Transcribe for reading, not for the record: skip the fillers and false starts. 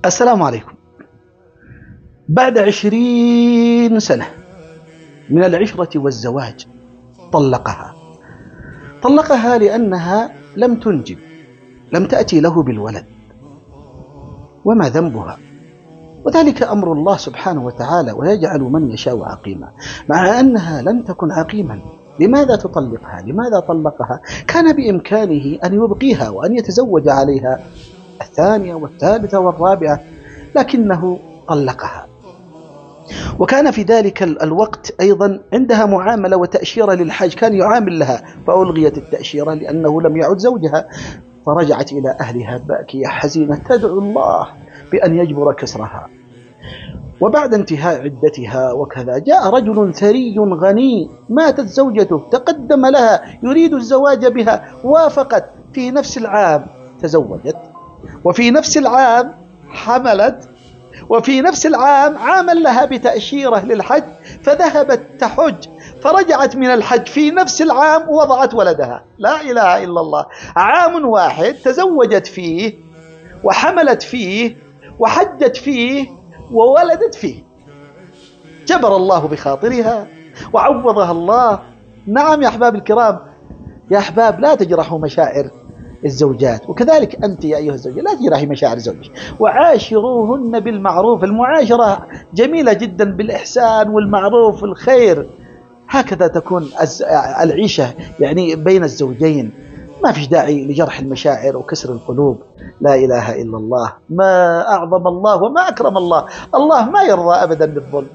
السلام عليكم. بعد 20 سنة من العشرة والزواج طلقها لأنها لم تنجب، لم تأتي له بالولد. وما ذنبها؟ وذلك أمر الله سبحانه وتعالى، ويجعل من يشاء عقيما، مع أنها لم تكن عقيما. لماذا تطلقها؟ لماذا طلقها؟ كان بإمكانه أن يبقيها وأن يتزوج عليها الثانية والثالثة والرابعة، لكنه طلقها. وكان في ذلك الوقت أيضا عندها معاملة وتأشيرة للحج، كان يعامل لها فألغيت التأشيرة لأنه لم يعد زوجها، فرجعت إلى أهلها باكية حزينة تدعو الله بأن يجبر كسرها. وبعد انتهاء عدتها وكذا جاء رجل ثري غني، ماتت زوجته، تقدم لها يريد الزواج بها، وافقت. في نفس العام تزوجت، وفي نفس العام حملت، وفي نفس العام عامل لها بتأشيرة للحج، فذهبت تحج، فرجعت من الحج في نفس العام ووضعت ولدها. لا إله إلا الله، عام واحد تزوجت فيه وحملت فيه وحجت فيه وولدت فيه. جبر الله بخاطرها وعوضها الله. نعم يا أحباب الكرام، يا أحباب لا تجرحوا مشاعر الزوجات، وكذلك أنت يا أيها الزوجة لا تجرحي مشاعر زوجك، وعاشروهن بالمعروف. المعاشرة جميلة جدا بالإحسان والمعروف والخير، هكذا تكون العيشة يعني بين الزوجين. ما فيش داعي لجرح المشاعر وكسر القلوب. لا إله إلا الله، ما أعظم الله وما أكرم الله. الله ما يرضى أبدا بالظلم.